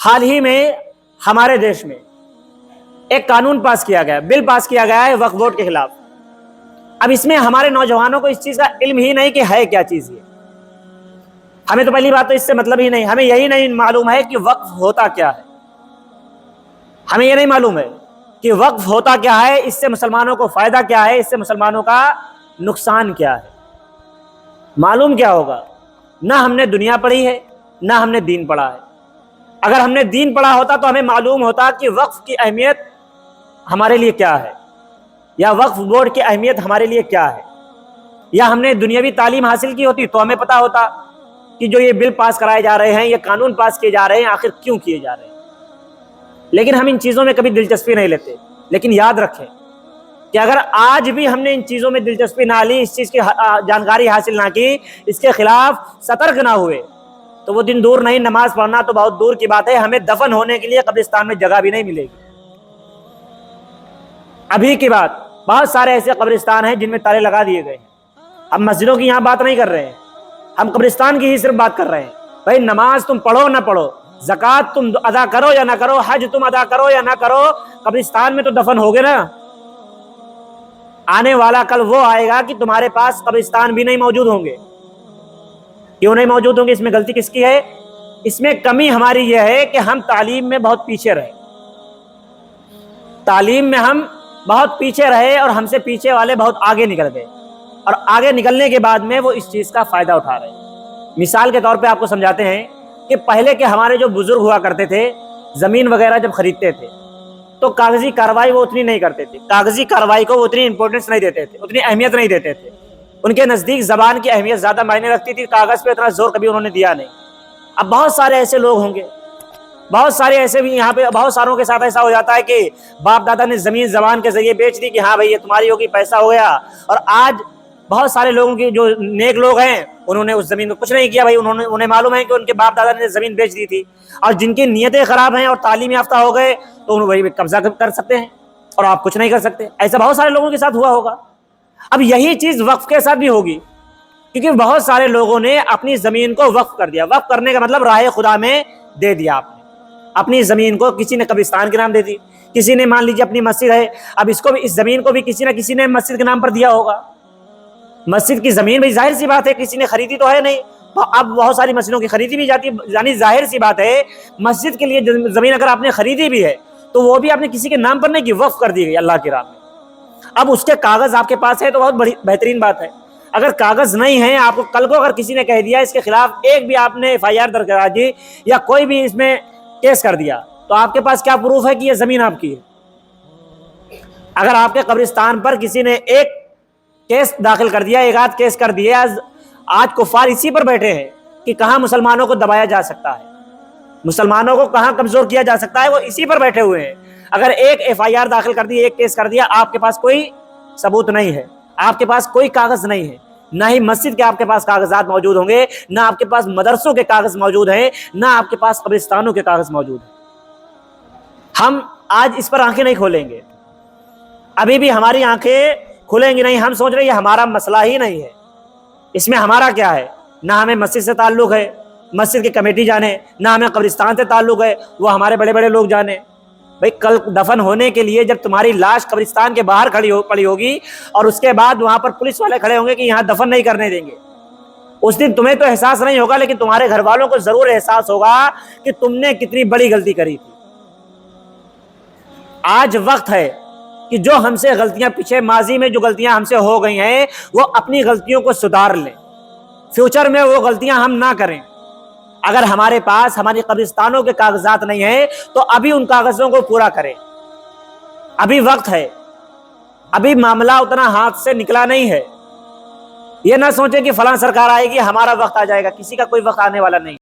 حال ہی میں ہمارے دیش میں ایک قانون پاس کیا گیا، بل پاس کیا گیا ہے وقف بورڈ کے خلاف۔ اب اس میں ہمارے نوجوانوں کو اس چیز کا علم ہی نہیں کہ ہے کیا چیز یہ۔ ہمیں تو پہلی بات تو اس سے مطلب ہی نہیں، ہمیں یہی نہیں معلوم ہے کہ وقف ہوتا کیا ہے۔ ہمیں یہ نہیں معلوم ہے کہ وقف ہوتا کیا ہے، اس سے مسلمانوں کو فائدہ کیا ہے، اس سے مسلمانوں کا نقصان کیا ہے، معلوم کیا ہوگا؟ نہ ہم نے دنیا پڑھی ہے، نہ ہم نے دین پڑھا ہے۔ اگر ہم نے دین پڑھا ہوتا تو ہمیں معلوم ہوتا کہ وقف کی اہمیت ہمارے لیے کیا ہے، یا وقف بورڈ کی اہمیت ہمارے لیے کیا ہے، یا ہم نے دنیاوی تعلیم حاصل کی ہوتی تو ہمیں پتا ہوتا کہ جو یہ بل پاس کرائے جا رہے ہیں، یہ قانون پاس کیے جا رہے ہیں، آخر کیوں کیے جا رہے ہیں۔ لیکن ہم ان چیزوں میں کبھی دلچسپی نہیں لیتے۔ لیکن یاد رکھیں کہ اگر آج بھی ہم نے ان چیزوں میں دلچسپی نہ لی، اس چیز کی جانکاری حاصل نہ کی، اس کے خلاف سترک نہ ہوئے، تو وہ دن دور نہیں، نماز پڑھنا تو بہت دور کی بات ہے، ہمیں دفن ہونے کے لیے قبرستان میں جگہ بھی نہیں ملے گی۔ ابھی کی بات، بہت سارے ایسے قبرستان ہیں جن میں تالے لگا دیے گئے ہیں۔ ہم مسجدوں کی یہاں بات نہیں کر رہے ہیں، ہم قبرستان کی ہی صرف بات کر رہے ہیں۔ بھائی نماز تم پڑھو نہ پڑھو، زکوٰۃ تم ادا کرو یا نہ کرو، حج تم ادا کرو یا نہ کرو، قبرستان میں تو دفن ہوگے نا۔ آنے والا کل وہ آئے گا کہ تمہارے پاس قبرستان بھی نہیں موجود ہوں گے۔ کیوں نہیں موجود ہوں گے؟ اس میں غلطی کس کی ہے؟ اس میں کمی ہماری یہ ہے کہ ہم تعلیم میں بہت پیچھے رہے، تعلیم میں ہم بہت پیچھے رہے، اور ہم سے پیچھے والے بہت آگے نکل گئے، اور آگے نکلنے کے بعد میں وہ اس چیز کا فائدہ اٹھا رہے ہیں۔ مثال کے طور پہ آپ کو سمجھاتے ہیں کہ پہلے کے ہمارے جو بزرگ ہوا کرتے تھے، زمین وغیرہ جب خریدتے تھے تو کاغذی کارروائی وہ اتنی نہیں کرتے تھے، کاغذی کارروائی کو وہ اتنی امپورٹنس نہیں دیتے تھے، اتنی اہمیت نہیں دیتے تھے۔ ان کے نزدیک زبان کی اہمیت زیادہ معنی رکھتی تھی، کاغذ پہ اتنا زور کبھی انہوں نے دیا نہیں۔ اب بہت سارے ایسے لوگ ہوں گے، بہت سارے ایسے بھی یہاں پہ، بہت ساروں کے ساتھ ایسا ہو جاتا ہے کہ باپ دادا نے زمین زبان کے ذریعے بیچ دی کہ ہاں بھائی یہ تمہاری ہوگی، پیسہ ہو گیا، اور آج بہت سارے لوگوں کی جو نیک لوگ ہیں انہوں نے اس زمین کو کچھ نہیں کیا بھائی، انہیں معلوم ہے کہ ان کے باپ دادا نے زمین بیچ دی تھی، اور جن کی نیتیں خراب ہیں اور تعلیم یافتہ ہو گئے تو انہوں وہی قبضہ کر سکتے ہیں اور آپ کچھ نہیں کر سکتے۔ ایسا بہت سارے لوگوں کے ساتھ ہوا ہوگا۔ اب یہی چیز وقف کے ساتھ بھی ہوگی، کیونکہ بہت سارے لوگوں نے اپنی زمین کو وقف کر دیا۔ وقف کرنے کا مطلب راہ خدا میں دے دیا آپ نے اپنی زمین کو۔ کسی نے قبرستان کے نام دے دی، کسی نے مان لیجیے اپنی مسجد ہے، اب اس کو بھی، اس زمین کو بھی کسی نہ کسی نے مسجد کے نام پر دیا ہوگا۔ مسجد کی زمین بھی ظاہر سی بات ہے کسی نے خریدی تو ہے نہیں، اب بہت ساری مسجدوں کی خریدی بھی جاتی ہے، یعنی ظاہر سی بات ہے مسجد کے لیے زمین اگر آپ نے خریدی بھی ہے تو وہ بھی آپ نے کسی کے نام پر نہیں کی، وقف کر دی گئی اللہ کی راہ میں۔ اب اس کے کاغذ آپ کے پاس ہے تو بہت بڑی بہترین بات ہے۔ اگر کاغذ نہیں ہے، آپ کو کل کو اگر کسی نے کہہ دیا اس کے خلاف، ایک بھی آپ نے FIR درج کرا دی یا کوئی بھی اس میں کیس کر دیا، تو آپ کے پاس کیا پروف ہے کہ یہ زمین آپ کی ہے؟ اگر آپ کے قبرستان پر کسی نے ایک کیس داخل کر دیا، ایک آدھ کیس کر دیا، آج کفار اسی پر بیٹھے ہیں کہ کہاں مسلمانوں کو دبایا جا سکتا ہے، مسلمانوں کو کہاں کمزور کیا جا سکتا ہے، وہ اسی پر بیٹھے ہوئے ہیں۔ اگر ایک FIR داخل کر دی، ایک کیس کر دیا، آپ کے پاس کوئی ثبوت نہیں ہے، آپ کے پاس کوئی کاغذ نہیں ہے، نہ ہی مسجد کے آپ کے پاس کاغذات موجود ہوں گے، نہ آپ کے پاس مدرسوں کے کاغذ موجود ہیں، نہ آپ کے پاس قبرستانوں کے کاغذ موجود ہیں۔ ہم آج اس پر آنکھیں نہیں کھولیں گے، ابھی بھی ہماری آنکھیں کھلیں گی نہیں۔ ہم سوچ رہے ہیں یہ ہمارا مسئلہ ہی نہیں ہے، اس میں ہمارا کیا ہے؟ نہ ہمیں مسجد سے تعلق ہے، مسجد کی کمیٹی جانے، نہ ہمیں قبرستان سے تعلق ہے، وہ ہمارے بڑے بڑے لوگ جانے۔ بھائی کل دفن ہونے کے لیے جب تمہاری لاش قبرستان کے باہر پڑی ہوگی اور اس کے بعد وہاں پر پولیس والے کھڑے ہوں گے کہ یہاں دفن نہیں کرنے دیں گے، اس دن تمہیں تو احساس نہیں ہوگا، لیکن تمہارے گھر والوں کو ضرور احساس ہوگا کہ تم نے کتنی بڑی غلطی کری تھی۔ آج وقت ہے کہ جو ہم سے غلطیاں پیچھے ماضی میں جو غلطیاں ہم سے ہو گئی ہیں وہ اپنی غلطیوں کو سدھار لیں، فیوچر میں وہ غلطیاں ہم نہ کریں۔ اگر ہمارے پاس ہماری قبرستانوں کے کاغذات نہیں ہیں تو ابھی ان کاغذوں کو پورا کریں، ابھی وقت ہے، ابھی معاملہ اتنا ہاتھ سے نکلا نہیں ہے۔ یہ نہ سوچیں کہ فلاں سرکار آئے گی ہمارا وقت آ جائے گا، کسی کا کوئی وقت آنے والا نہیں۔